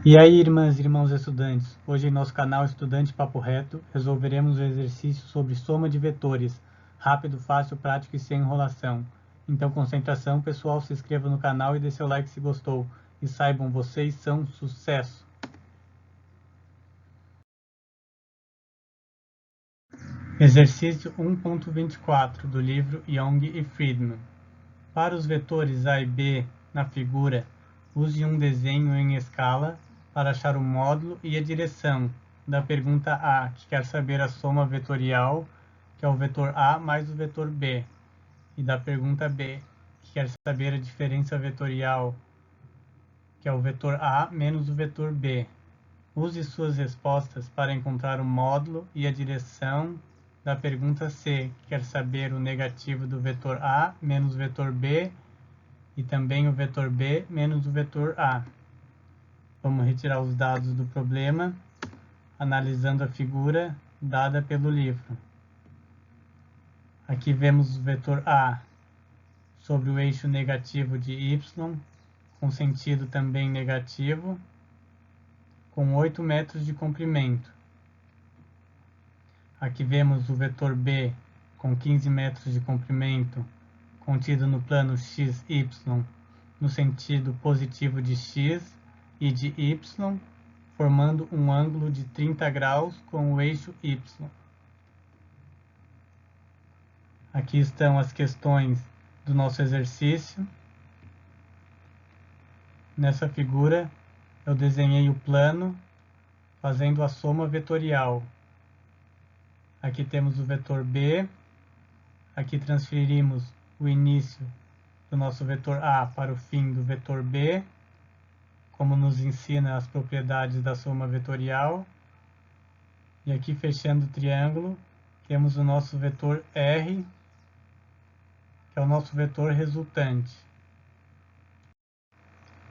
E aí, irmãs e irmãos estudantes, hoje em nosso canal Estudante Papo Reto, resolveremos o exercício sobre soma de vetores, rápido, fácil, prático e sem enrolação. Então, concentração, pessoal, se inscreva no canal e dê seu like se gostou. E saibam, vocês são sucesso! Exercício 1.24 do livro Young e Friedman. Para os vetores A e B na figura, use um desenho em escala para achar o módulo e a direção da pergunta A, que quer saber a soma vetorial, que é o vetor A mais o vetor B, e da pergunta B, que quer saber a diferença vetorial, que é o vetor A menos o vetor B. Use suas respostas para encontrar o módulo e a direção da pergunta C, que quer saber o negativo do vetor A menos o vetor B e também o vetor B menos o vetor A. Vamos retirar os dados do problema, analisando a figura dada pelo livro. Aqui vemos o vetor A sobre o eixo negativo de y, com sentido também negativo, com 8 metros de comprimento. Aqui vemos o vetor B com 15 metros de comprimento, contido no plano XY, no sentido positivo de x e de y, formando um ângulo de 30 graus com o eixo y. Aqui estão as questões do nosso exercício. Nessa figura, eu desenhei o plano fazendo a soma vetorial. Aqui temos o vetor B, aqui transferimos o início do nosso vetor A para o fim do vetor B, como nos ensina as propriedades da soma vetorial. E aqui, fechando o triângulo, temos o nosso vetor R, que é o nosso vetor resultante,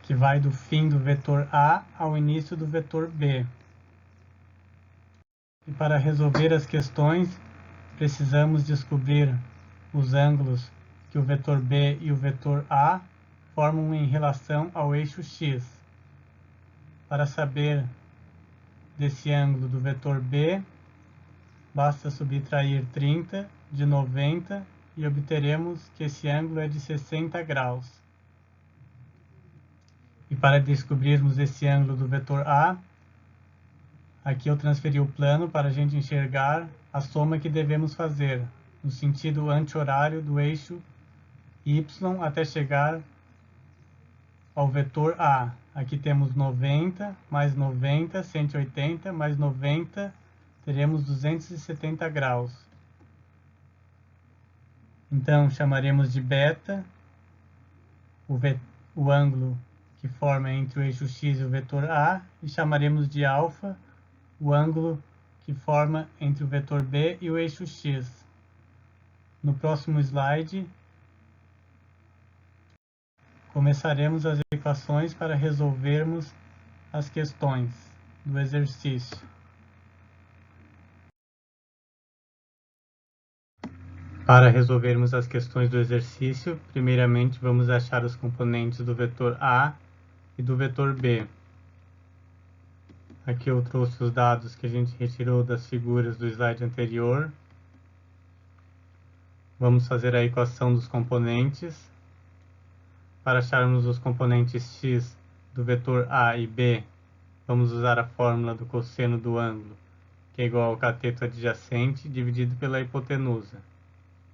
que vai do fim do vetor A ao início do vetor B. E para resolver as questões, precisamos descobrir os ângulos que o vetor B e o vetor A formam em relação ao eixo X. Para saber desse ângulo do vetor B, basta subtrair 30 de 90 e obteremos que esse ângulo é de 60 graus. E para descobrirmos esse ângulo do vetor A, aqui eu transferi o plano para a gente enxergar a soma que devemos fazer, no sentido anti-horário do eixo Y até chegar ao vetor A. Aqui temos 90, mais 90, 180, mais 90, teremos 270 graus. Então, chamaremos de beta o ângulo que forma entre o eixo X e o vetor A, e chamaremos de alfa o ângulo que forma entre o vetor B e o eixo X. No próximo slide, começaremos as equações para resolvermos as questões do exercício. Para resolvermos as questões do exercício, primeiramente vamos achar os componentes do vetor A e do vetor B. Aqui eu trouxe os dados que a gente retirou das figuras do slide anterior. Vamos fazer a equação dos componentes. Para acharmos os componentes x do vetor A e B, vamos usar a fórmula do cosseno do ângulo, que é igual ao cateto adjacente dividido pela hipotenusa.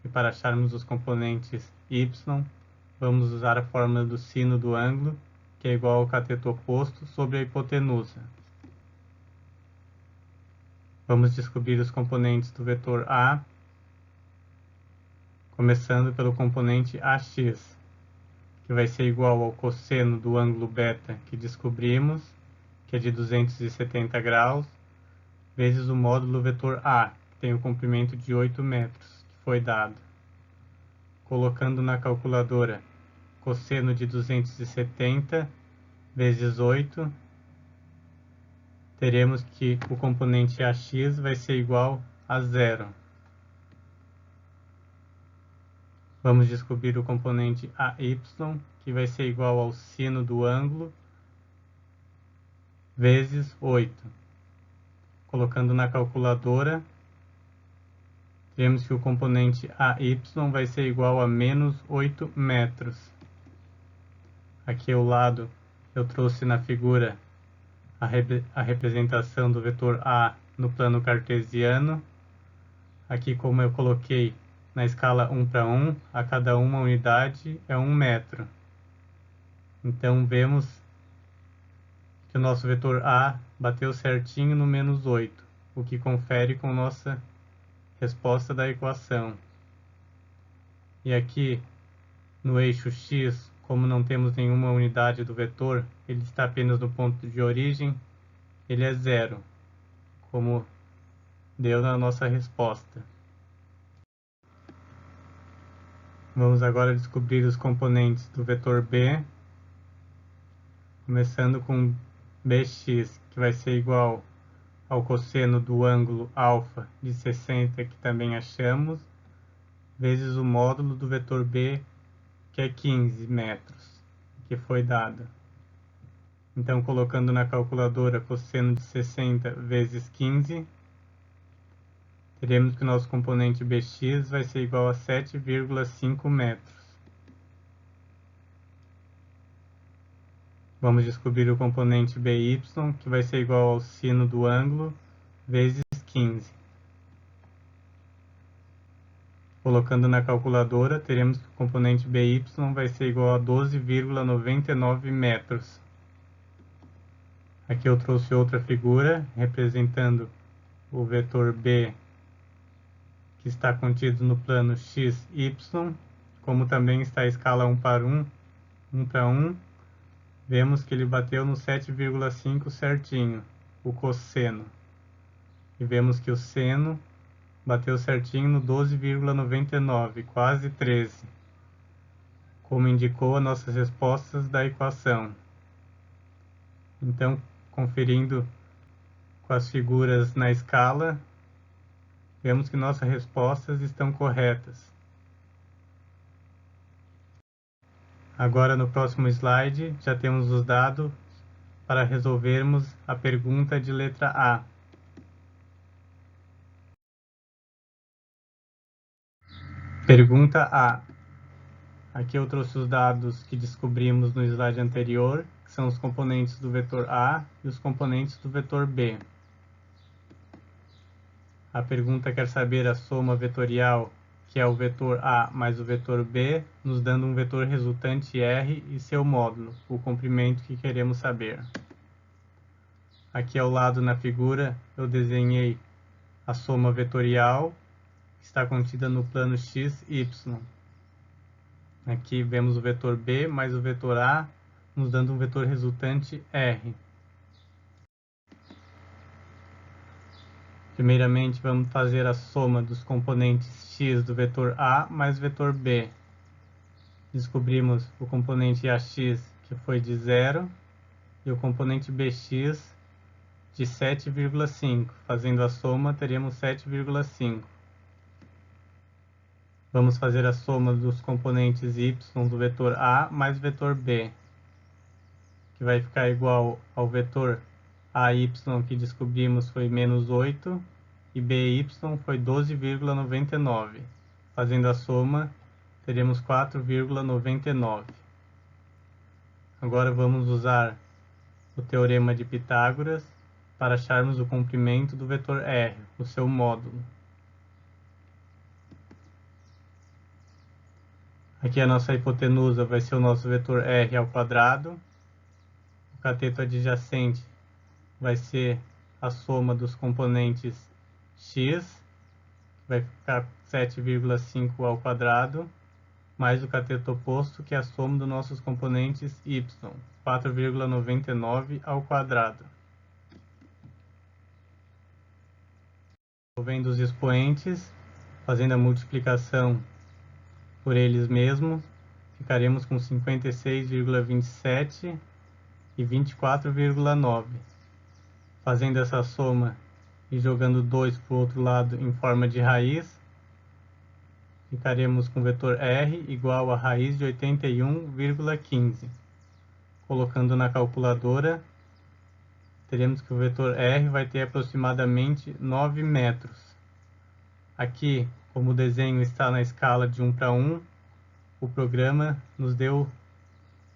E para acharmos os componentes y, vamos usar a fórmula do sino do ângulo, que é igual ao cateto oposto sobre a hipotenusa. Vamos descobrir os componentes do vetor A, começando pelo componente AX, que vai ser igual ao cosseno do ângulo beta que descobrimos, que é de 270 graus, vezes o módulo vetor A, que tem o comprimento de 8 metros, que foi dado. Colocando na calculadora cosseno de 270 vezes 8, teremos que o componente AX vai ser igual a 0. Vamos descobrir o componente AY, que vai ser igual ao sino do ângulo, vezes 8. Colocando na calculadora, teremos que o componente AY vai ser igual a menos 8 metros. Aqui ao lado eu trouxe na figura a representação do vetor A no plano cartesiano. Aqui, como eu coloquei na escala 1 para 1, a cada uma unidade é 1 metro. Então vemos que o nosso vetor A bateu certinho no menos 8, o que confere com nossa resposta da equação. E aqui no eixo X, como não temos nenhuma unidade do vetor, ele está apenas no ponto de origem, ele é zero, como deu na nossa resposta. Vamos agora descobrir os componentes do vetor B, começando com bx, que vai ser igual ao cosseno do ângulo alfa de 60, que também achamos, vezes o módulo do vetor B, que é 15 metros, que foi dado. Então, colocando na calculadora cosseno de 60 vezes 15, teremos que o nosso componente bx vai ser igual a 7,5 metros. Vamos descobrir o componente by, que vai ser igual ao sino do ângulo, vezes 15. Colocando na calculadora, teremos que o componente by vai ser igual a 12,99 metros. Aqui eu trouxe outra figura, representando o vetor B, que está contido no plano xy, como também está a escala 1 para 1, vemos que ele bateu no 7,5 certinho, o cosseno. E vemos que o seno bateu certinho no 12,99, quase 13, como indicou as nossas respostas da equação. Então, conferindo com as figuras na escala, vemos que nossas respostas estão corretas. Agora, no próximo slide, já temos os dados para resolvermos a pergunta de letra A. Pergunta A. Aqui eu trouxe os dados que descobrimos no slide anterior, que são os componentes do vetor A e os componentes do vetor B. A pergunta quer saber a soma vetorial, que é o vetor A mais o vetor B, nos dando um vetor resultante R e seu módulo, o comprimento que queremos saber. Aqui ao lado na figura eu desenhei a soma vetorial, que está contida no plano x, y. Aqui vemos o vetor B mais o vetor A, nos dando um vetor resultante R. Primeiramente, vamos fazer a soma dos componentes x do vetor A mais vetor B. Descobrimos o componente AX, que foi de 0, e o componente BX de 7,5. Fazendo a soma, teremos 7,5. Vamos fazer a soma dos componentes y do vetor A mais vetor B, que vai ficar igual ao vetor AY, que descobrimos foi menos 8, e BY foi 12,99. Fazendo a soma, teremos 4,99. Agora vamos usar o teorema de Pitágoras para acharmos o comprimento do vetor R, o seu módulo. Aqui a nossa hipotenusa vai ser o nosso vetor R ao quadrado. O cateto adjacente vai ser a soma dos componentes x, vai ficar 7,5 ao quadrado, mais o cateto oposto, que é a soma dos nossos componentes y, 4,99 ao quadrado. Resolvendo os expoentes, fazendo a multiplicação por eles mesmos, ficaremos com 56,27 e 24,9. Fazendo essa soma e jogando 2 para o outro lado em forma de raiz, ficaremos com o vetor R igual a raiz de 81,15. Colocando na calculadora, teremos que o vetor R vai ter aproximadamente 9 metros. Aqui, como o desenho está na escala de 1 para 1, o programa nos deu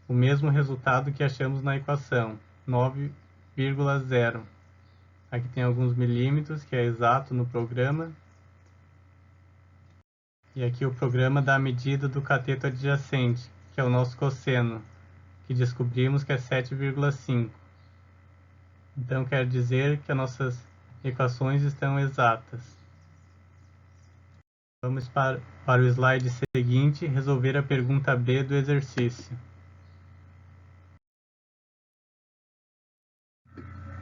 o mesmo resultado que achamos na equação, 9,0. Aqui tem alguns milímetros, que é exato no programa. E aqui o programa dá a medida do cateto adjacente, que é o nosso cosseno, que descobrimos que é 7,5. Então quer dizer que as nossas equações estão exatas. Vamos para o slide seguinte resolver a pergunta B do exercício.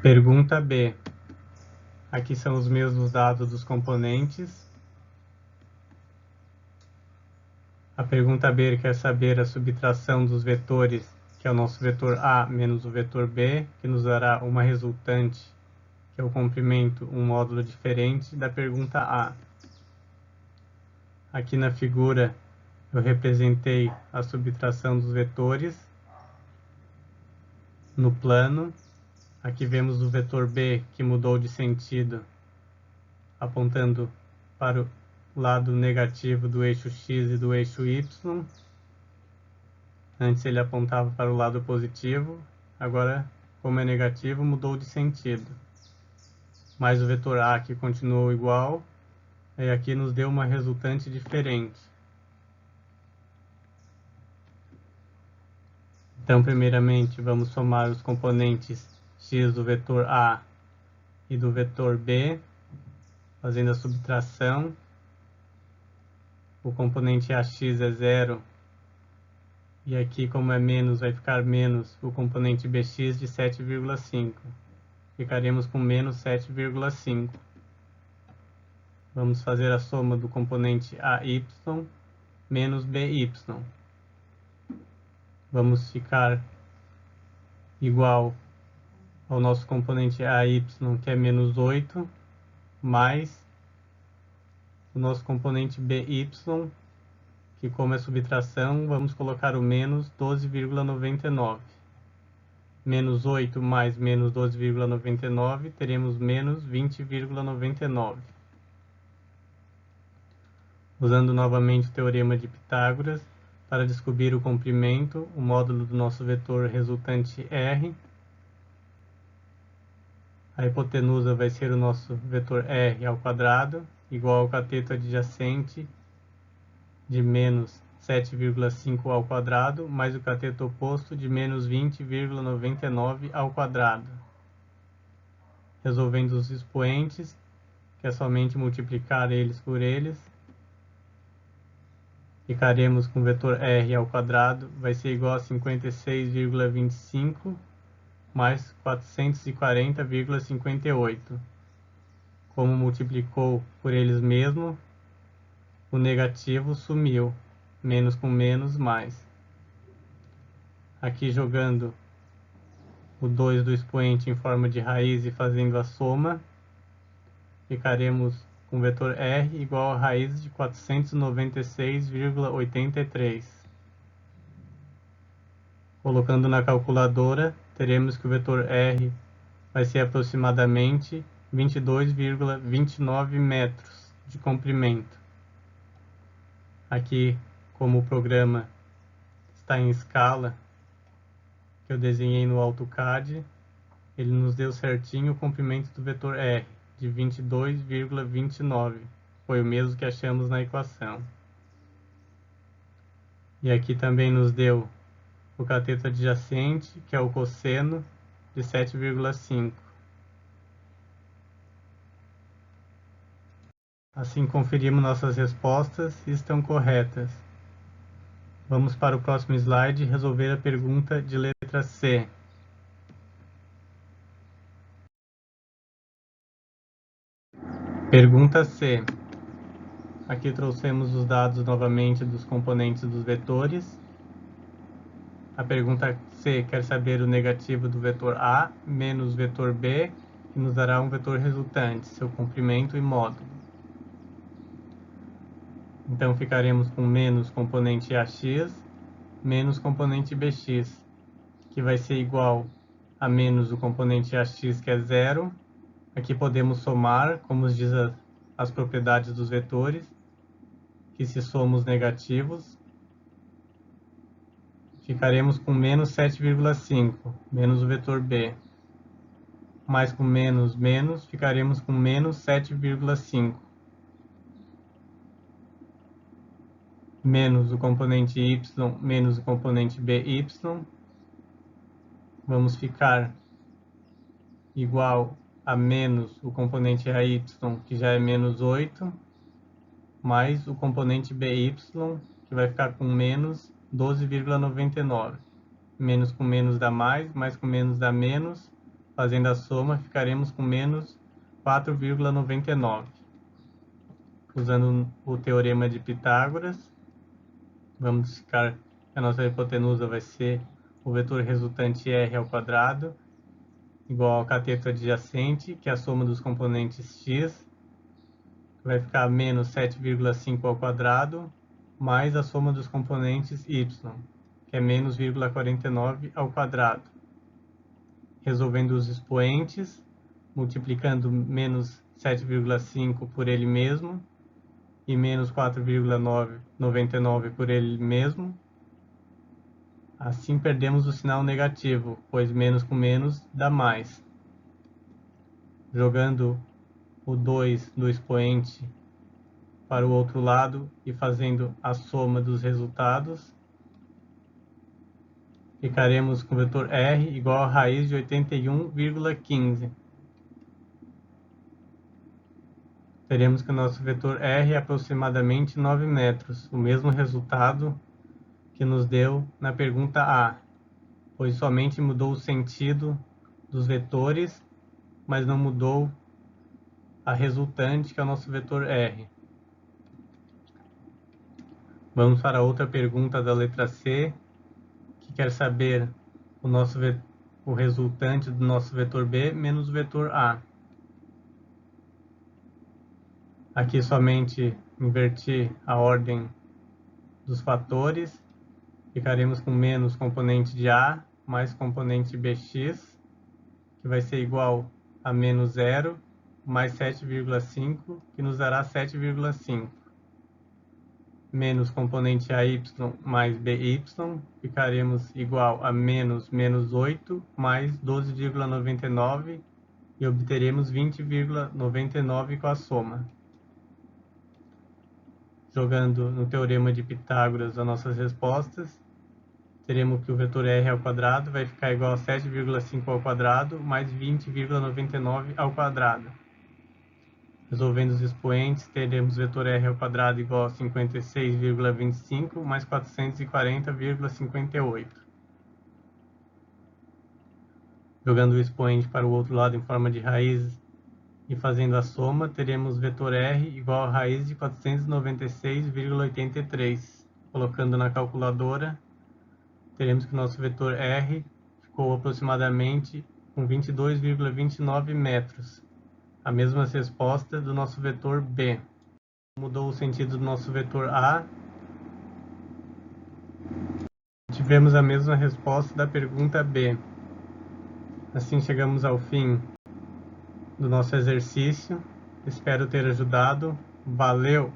Pergunta B. Aqui são os mesmos dados dos componentes. A pergunta B quer saber a subtração dos vetores, que é o nosso vetor A menos o vetor B, que nos dará uma resultante, que é o comprimento, um módulo diferente da pergunta A. Aqui na figura eu representei a subtração dos vetores no plano. Aqui vemos o vetor B que mudou de sentido, apontando para o lado negativo do eixo X e do eixo Y. Antes ele apontava para o lado positivo, agora, como é negativo, mudou de sentido. Mas o vetor A que continuou igual, e aqui nos deu uma resultante diferente. Então, primeiramente, vamos somar os componentes x do vetor A e do vetor B, fazendo a subtração. O componente AX é 0, e aqui, como é menos, vai ficar menos o componente BX de 7,5. Ficaremos com menos 7,5. Vamos fazer a soma do componente AY menos BY. Vamos ficar igual ao nosso componente AY, que é menos 8, mais o nosso componente BY, que como é subtração, vamos colocar o menos 12,99. Menos 8 mais menos 12,99, teremos menos 20,99. Usando novamente o teorema de Pitágoras, para descobrir o comprimento, o módulo do nosso vetor resultante R, a hipotenusa vai ser o nosso vetor R ao quadrado, igual ao cateto adjacente de menos 7,5 ao quadrado, mais o cateto oposto de menos 20,99 ao quadrado. Resolvendo os expoentes, que é somente multiplicar eles por eles, ficaremos com o vetor R ao quadrado, vai ser igual a 56,25 mais 440,58. Como multiplicou por eles mesmos, o negativo sumiu, menos com menos, mais. Aqui jogando o 2 do expoente em forma de raiz e fazendo a soma, ficaremos com o vetor R igual a raiz de 496,83. Colocando na calculadora, teremos que o vetor R vai ser aproximadamente 22,29 metros de comprimento. Aqui, como o programa está em escala, que eu desenhei no AutoCAD, ele nos deu certinho o comprimento do vetor R, de 22,29. Foi o mesmo que achamos na equação. E aqui também nos deu o cateto adjacente, que é o cosseno, de 7,5. Assim conferimos nossas respostas e estão corretas. Vamos para o próximo slide resolver a pergunta de letra C. Pergunta C. Aqui trouxemos os dados novamente dos componentes dos vetores. A pergunta C quer saber o negativo do vetor A menos o vetor B, que nos dará um vetor resultante, seu comprimento e módulo. Então ficaremos com menos componente AX menos componente BX, que vai ser igual a menos o componente ax, que é 0. Aqui podemos somar, como diz as propriedades dos vetores, que se somos negativos, ficaremos com menos 7,5, menos o vetor b. Mais com menos, menos, ficaremos com menos 7,5. Menos o componente y, menos o componente by. Vamos ficar igual a menos o componente ay, que já é menos 8, mais o componente by, que vai ficar com menos 12,99. Menos com menos dá mais com menos dá menos. Fazendo a soma, ficaremos com menos 4,99. Usando o teorema de Pitágoras, vamos ficar que a nossa hipotenusa vai ser o vetor resultante r ao quadrado, igual ao cateto adjacente, que é a soma dos componentes x, que vai ficar menos 7,5 ao quadrado, mais a soma dos componentes y, que é menos 0,49 ao quadrado. Resolvendo os expoentes, multiplicando menos 7,5 por ele mesmo e menos 4,99 por ele mesmo. Assim perdemos o sinal negativo, pois menos com menos dá mais. Jogando o 2 do expoente para o outro lado e fazendo a soma dos resultados, ficaremos com o vetor r igual a raiz de 81,15. Teremos que o nosso vetor r é aproximadamente 9 metros, o mesmo resultado que nos deu na pergunta A, pois somente mudou o sentido dos vetores, mas não mudou a resultante, que é o nosso vetor r. Vamos para a outra pergunta da letra C, que quer saber o resultante do nosso vetor B menos o vetor A. Aqui somente inverti a ordem dos fatores. Ficaremos com menos componente de A mais componente bx, que vai ser igual a menos 0, mais 7,5, que nos dará 7,5. Menos componente AY mais BY, ficaremos igual a menos 8, mais 12,99, e obteremos 20,99 com a soma. Jogando no teorema de Pitágoras as nossas respostas, teremos que o vetor r ao quadrado vai ficar igual a 7,5 ao quadrado mais 20,99 ao quadrado. Resolvendo os expoentes, teremos o vetor r ao quadrado igual a 56,25 mais 440,58. Jogando o expoente para o outro lado em forma de raiz e fazendo a soma, teremos vetor r igual a raiz de 496,83. Colocando na calculadora, teremos que o nosso vetor r ficou aproximadamente com 22,29 metros. A mesma resposta do nosso vetor b. Mudou o sentido do nosso vetor a. Tivemos a mesma resposta da pergunta b. Assim chegamos ao fim do nosso exercício. Espero ter ajudado. Valeu!